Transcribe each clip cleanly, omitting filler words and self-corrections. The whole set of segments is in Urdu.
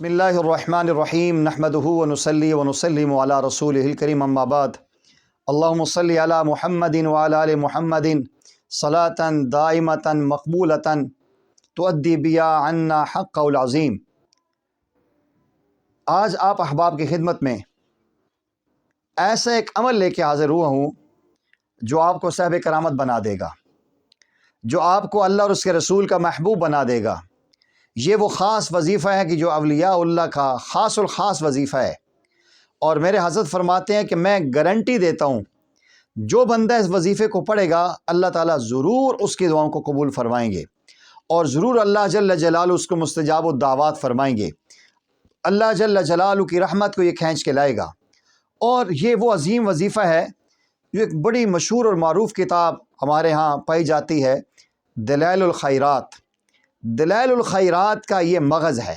بسم اللہ الرحمن الرحیم نحمدہ ونصلی ونسلم علی رسولہ الکریم اما بعد اللہم صلی علی محمد وعلی آل محمد صلاۃ دائمۃ مقبولۃ تؤدی بیا عنا حق العظیم۔ آج آپ احباب کی خدمت میں ایسا ایک عمل لے کے حاضر ہوا ہوں جو آپ کو صاحب کرامت بنا دے گا، جو آپ کو اللہ اور اس کے رسول کا محبوب بنا دے گا۔ یہ وہ خاص وظیفہ ہے کہ جو اولیاء اللہ کا خاص الخاص وظیفہ ہے، اور میرے حضرت فرماتے ہیں کہ میں گارنٹی دیتا ہوں جو بندہ اس وظیفے کو پڑھے گا اللہ تعالیٰ ضرور اس کی دعاؤں کو قبول فرمائیں گے، اور ضرور اللہ جل جلالہ اس کو مستجاب الدعوات فرمائیں گے۔ اللہ جل جلالہ کی رحمت کو یہ کھینچ کے لائے گا، اور یہ وہ عظیم وظیفہ ہے جو ایک بڑی مشہور اور معروف کتاب ہمارے ہاں پائی جاتی ہے، دلائل الخیرات۔ دلائل الخیرات کا یہ مغز ہے،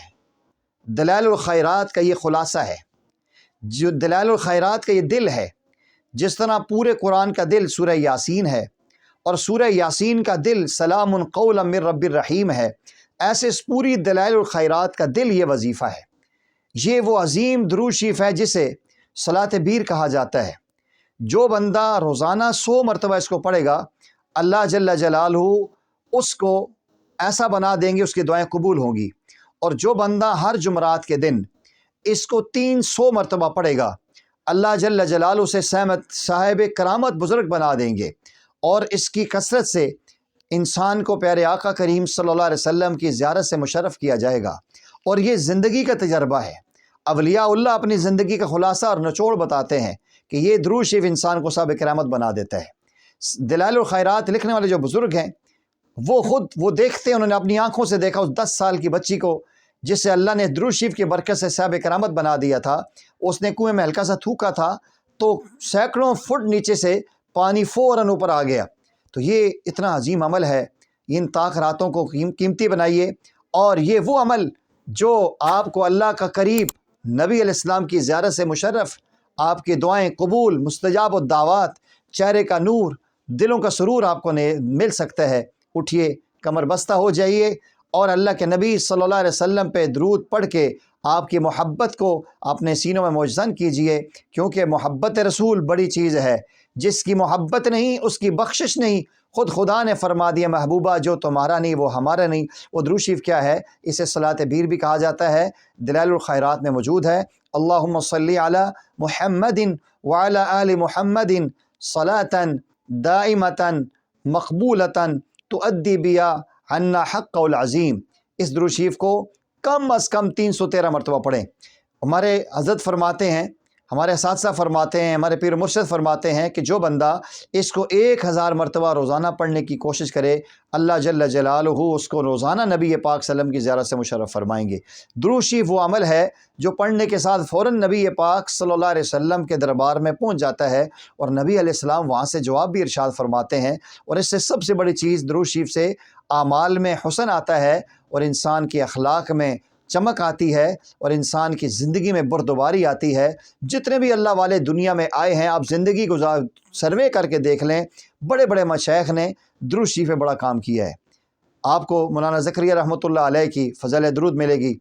دلائل الخیرات کا یہ خلاصہ ہے، جو دلائل الخیرات کا یہ دل ہے۔ جس طرح پورے قرآن کا دل سورہ یاسین ہے، اور سورہ یاسین کا دل سلام قولا من رب الرحیم ہے، ایسے اس پوری دلائل الخیرات کا دل یہ وظیفہ ہے۔ یہ وہ عظیم درود شریف ہے جسے صلاۃ بیر کہا جاتا ہے۔ جو بندہ روزانہ 100 مرتبہ اس کو پڑھے گا اللہ جل جلالہ اس کو ایسا بنا دیں گے، اس کی دعائیں قبول ہوں گی۔ اور جو بندہ ہر جمعرات کے دن اس کو 300 مرتبہ پڑھے گا اللہ جل جلالہ سے صاحب کرامت بزرگ بنا دیں گے، اور اس کی کثرت سے انسان کو پیارے آقا کریم صلی اللہ علیہ وسلم کی زیارت سے مشرف کیا جائے گا۔ اور یہ زندگی کا تجربہ ہے۔ اولیاء اللہ اپنی زندگی کا خلاصہ اور نچوڑ بتاتے ہیں کہ یہ درود شریف انسان کو صاحب کرامت بنا دیتا ہے۔ دلائل الخیرات لکھنے والے جو بزرگ ہیں وہ دیکھتے ہیں، انہوں نے اپنی آنکھوں سے دیکھا اس 10 سال کی بچی کو جسے اللہ نے درود شریف کی برکت سے صاحب کرامت بنا دیا تھا۔ اس نے کنویں میں ہلکا سا تھوکا تھا تو سینکڑوں فٹ نیچے سے پانی فوراً اوپر آ گیا۔ تو یہ اتنا عظیم عمل ہے، ان طاق راتوں کو قیمتی بنائیے، اور یہ وہ عمل جو آپ کو اللہ کا قریب، نبی علیہ السلام کی زیارت سے مشرف، آپ کی دعائیں قبول، مستجاب الدعوات، چہرے کا نور، دلوں کا سرور آپ کو مل سکتا ہے۔ اٹھیے، کمر بستہ ہو جائیے، اور اللہ کے نبی صلی اللہ علیہ وسلم پہ درود پڑھ کے آپ کی محبت کو اپنے سینوں میں موجزن کیجئے، کیونکہ محبت رسول بڑی چیز ہے۔ جس کی محبت نہیں اس کی بخشش نہیں۔ خود خدا نے فرما دیا محبوبہ جو تمہارا نہیں وہ ہمارا نہیں۔ وہ درود شریف کیا ہے؟ اسے صلاۃ بیر بھی کہا جاتا ہے، دلائل الخیرات میں موجود ہے۔ اللہم صلی علی محمد وعلی آل محمد صلاۃ دائمۃ مقبولۃ تؤدی بیا عنا حق العظیم۔ اس درود شریف کو کم از کم 313 مرتبہ پڑھیں۔ ہمارے حضرت فرماتے ہیں، ہمارے اساتذہ فرماتے ہیں، ہمارے پیر مرشد فرماتے ہیں کہ جو بندہ اس کو 1000 مرتبہ روزانہ پڑھنے کی کوشش کرے اللہ جل جلالہ اس کو روزانہ نبی پاک صلی اللہ علیہ وسلم کی زیارت سے مشرف فرمائیں گے۔ درود شریف وہ عمل ہے جو پڑھنے کے ساتھ فوراً نبی پاک صلی اللہ علیہ وسلم کے دربار میں پہنچ جاتا ہے، اور نبی علیہ السلام وہاں سے جواب بھی ارشاد فرماتے ہیں۔ اور اس سے سب سے بڑی چیز درود شریف سے اعمال میں حسن آتا ہے، اور انسان کے اخلاق میں چمک آتی ہے، اور انسان کی زندگی میں بردباری آتی ہے۔ جتنے بھی اللہ والے دنیا میں آئے ہیں، آپ زندگی سروے کر کے دیکھ لیں، بڑے بڑے مشائخ نے درود شریف میں بڑا کام کیا ہے۔ آپ کو مولانا زکریا رحمۃ اللہ علیہ کی فضل درود ملے گی،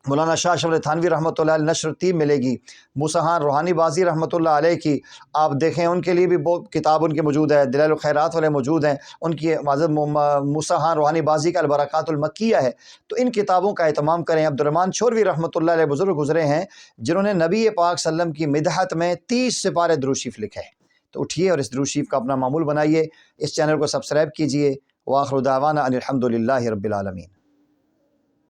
مولانا شاہ اشرف علی تھانوی رحمۃ اللہ علیہ نشر التیب ملے گی، موسیٰ خان روحانی بازی رحمۃ اللہ علیہ کی آپ دیکھیں، ان کے لیے بھی بہت کتاب ان کے موجود ہے، دلائل الخیرات والے موجود ہیں، ان کی حضرت موسیٰ خان روحانی بازی کا البرکات المکیہ ہے۔ تو ان کتابوں کا اہتمام کریں۔ عبدالرحمن شوروی رحمۃ اللہ علیہ بزرگ گزرے ہیں جنہوں نے نبی پاک صلی اللہ علیہ وسلم کی مدحت میں 30 سپارے درود شریف لکھے ہیں۔ تو اٹھیے اور اس درود شریف کا اپنا معمول بنائیے، اس چینل کو سبسکرائب کیجئے۔ وآخر دعوانا ان الحمد للہ رب العالمین۔